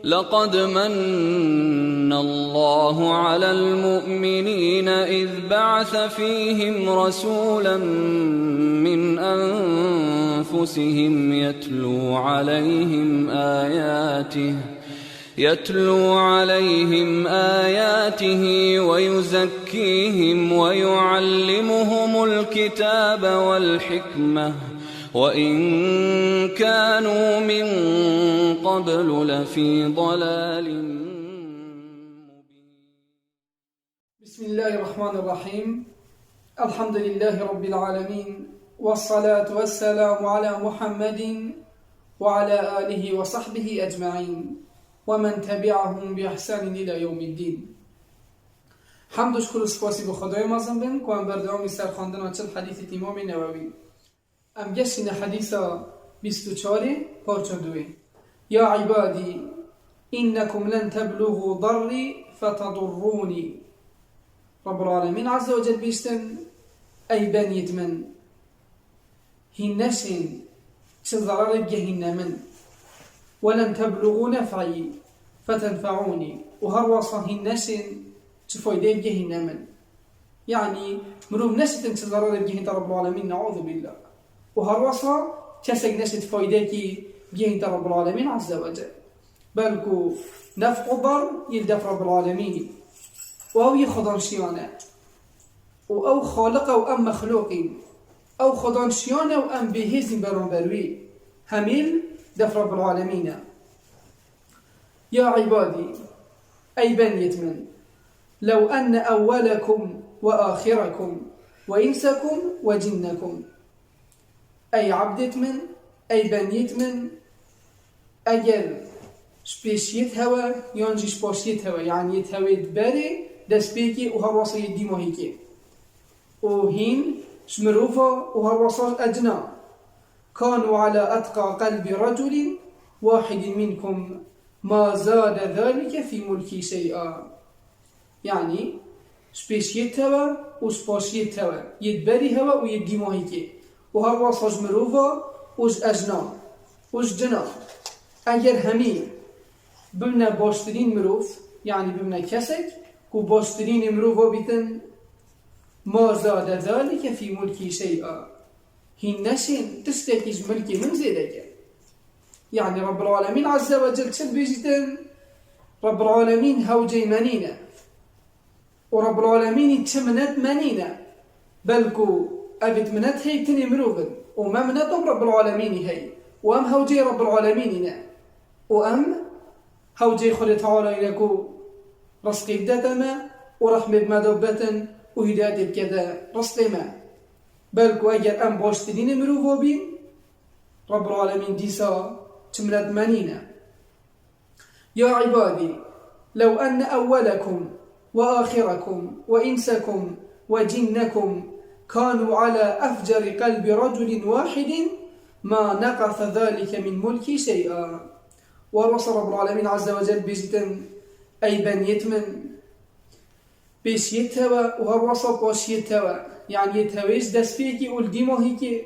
لقد من الله على المؤمنين إذ بعث فيهم رسولا من أنفسهم يتلو عليهم آياته ويزكيهم ويعلمهم الكتاب والحكمة وإن كانوا من قبل لفي ضلال مبين. بسم الله الرحمن الرحيم. الحمد لله رب العالمين، والصلاة والسلام على محمد وعلى آله وصحبه أجمعين ومن تبعهم بإحسان إلى يوم الدين. حمد و شکر و سپاسی به خدای مازن بن که ام بردوامی سرخواندن آنچه حدیث امام نووی ام گشتین حدیث 24 پارچه 2. یا عبادی إنكم لن تبلغوا ضري فتضروني. رب العالمين عز وجل بيشتن أي بنيت من هنشن شضرر بجهن من ولن تبلغوا نفعي فتنفعوني وهروصا هنشن تفايدة بجهن من، يعني مروب نشتن شضرر بجهن رب العالمين نعوذ بالله، وهروصا كسك نشت فايدة بجهن رب العالمين عز وجل، بلكو نفع ضر يلدف رب العالمين وأو يخضن شيانه أو خالق أو أم مخلوق أو خضن شيانه أو أم بهزن برانبروي هميل دف رب العالمين. يا عبادي أي بنيت من لو أن أولكم وآخركم وإنسكم وجنكم، أي عبدت من أي بنيت من أجل سبيشيت هوا يانجي سباشيت هوا، يعني يتهويد باري دست بيكي وهروصا يدي ماهيكي وهين شمروفا وهروصا أجنا كانوا على أتقى قلب رجل واحد منكم ما زاد ذلك في ملكي شيئا، يعني سبيشيت هوا وسباشيت هوا يدباري هوا ويدي ماهيكي وهروصا شمروفا وش أجنا وش جنا أجر همين بمنا باشترين مروف، يعني بمنا كسك كو باشترين مروفا بيتن ما زاد ذلك في ملكي شيئا، هين نشين تستيكيش ملكي من زيدك. يعني رب العالمين عز وجل تشد بيجتن رب العالمين هوجي منينة ورب العالمين تشمنت منينة، بلكو أبت منت هي تني مروفن وما منتهم رب العالمين هي وأم هوجي رب العالمين وأم هوجي خلي تعالى إليكو رزقي بدتما ورحمة بمدوبة وهداية بكذا رزقي ما، بلكو أجر أم باشترين مروفو بين رب العالمين ديسا تمرد منينة. يا عبادي لو أن أولكم وآخركم وإنسكم وجنكم كانوا على أفجر قلب رجل واحد ما نقص ذلك من ملكي شيئا. ورسل رب العالمين عز وجل بيجتن أي بنيت من بيش يتوى وهروصا باش يتوى، يعني يتويش دس فيكي والديمو هيكي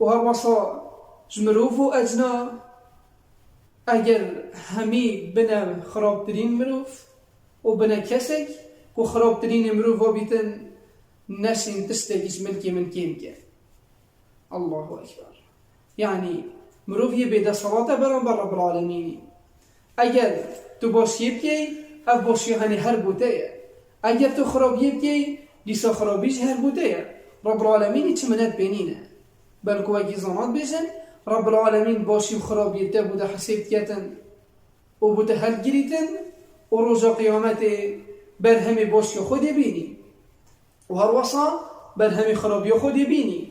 وهروصا جمروفو أجنا أجر همي بنا خرابترين مروف وبنا كسك وخرابترين مروفو بيتن نشين تستيقش ملكي من كيمكي. الله أكبر. يعني مروف يبدا صلاة برانبر رب العالمين، اگر تو باش يبكي اف باشي هني هربوتيه، اگر تو خراب يبكي ديسا خرابيش هربوتيه. رب العالمين يتمنات بينينا، بلكو اجي زانات بيجن رب العالمين باشي وخراب يبدا بودا حسيبتياتن وبودا هلجريتن ورجا قيامته برهمي باشي خود يبيني وهروصا برهمي خراب يخود يبيني.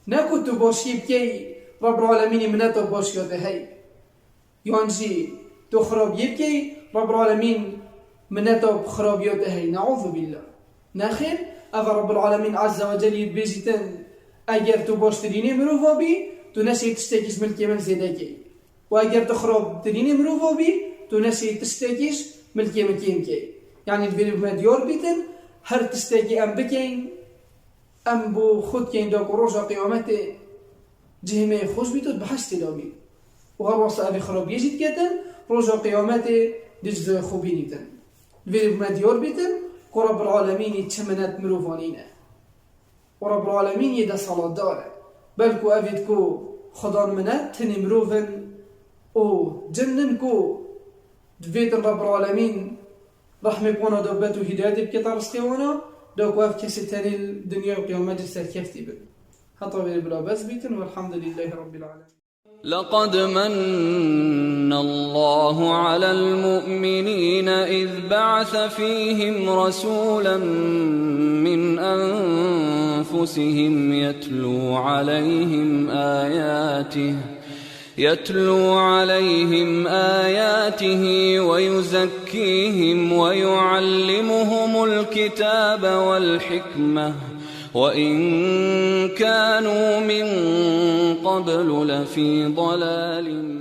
نكو تو باش يبكي رب العالمين مناته باش يدهي، يانجي تو خراب يبكي رب العالمين مناته خراب يدهي، نعوذ بالله. ناخر أفا رب العالمين عز وجل يتبيجتن أجر تو باش تريني مروفا بي تو نسي تستيكيش ملكي من زيدكي، وأجر تو خراب تريني مروفا بي تو نسي تستيكيش ملكي من كيمكي. يعني الفيلم مديور بيتن هر تستيكي أم بكين أم بو خود كين داك روجا قيامته جهمه خوش بيتود بحشت دامي وهروس أبي خراب يجد جدا رجع قيامته دجزو خوبينيتن في مديور بيتن ورب العالمين يتشمنات مروفانينا ورب العالمين يدا صلاة داره بلكو أفيدكو خدان منات تنمروفن او جننكو دفيتن رب العالمين رحمة بونا دوبتو هداية بكتار سقيوانا دوكو أف كسي تاني الدنيا وقيامات السركفتي بل حتى بلا بس بيتن والحمد لله رب العالمين. لقد من الله على المؤمنين إذ بعث فيهم رسولا من أنفسهم يتلو عليهم آياته ويزكيهم ويعلمهم الكتاب والحكمة وإن كانوا من قبل لفي ضلال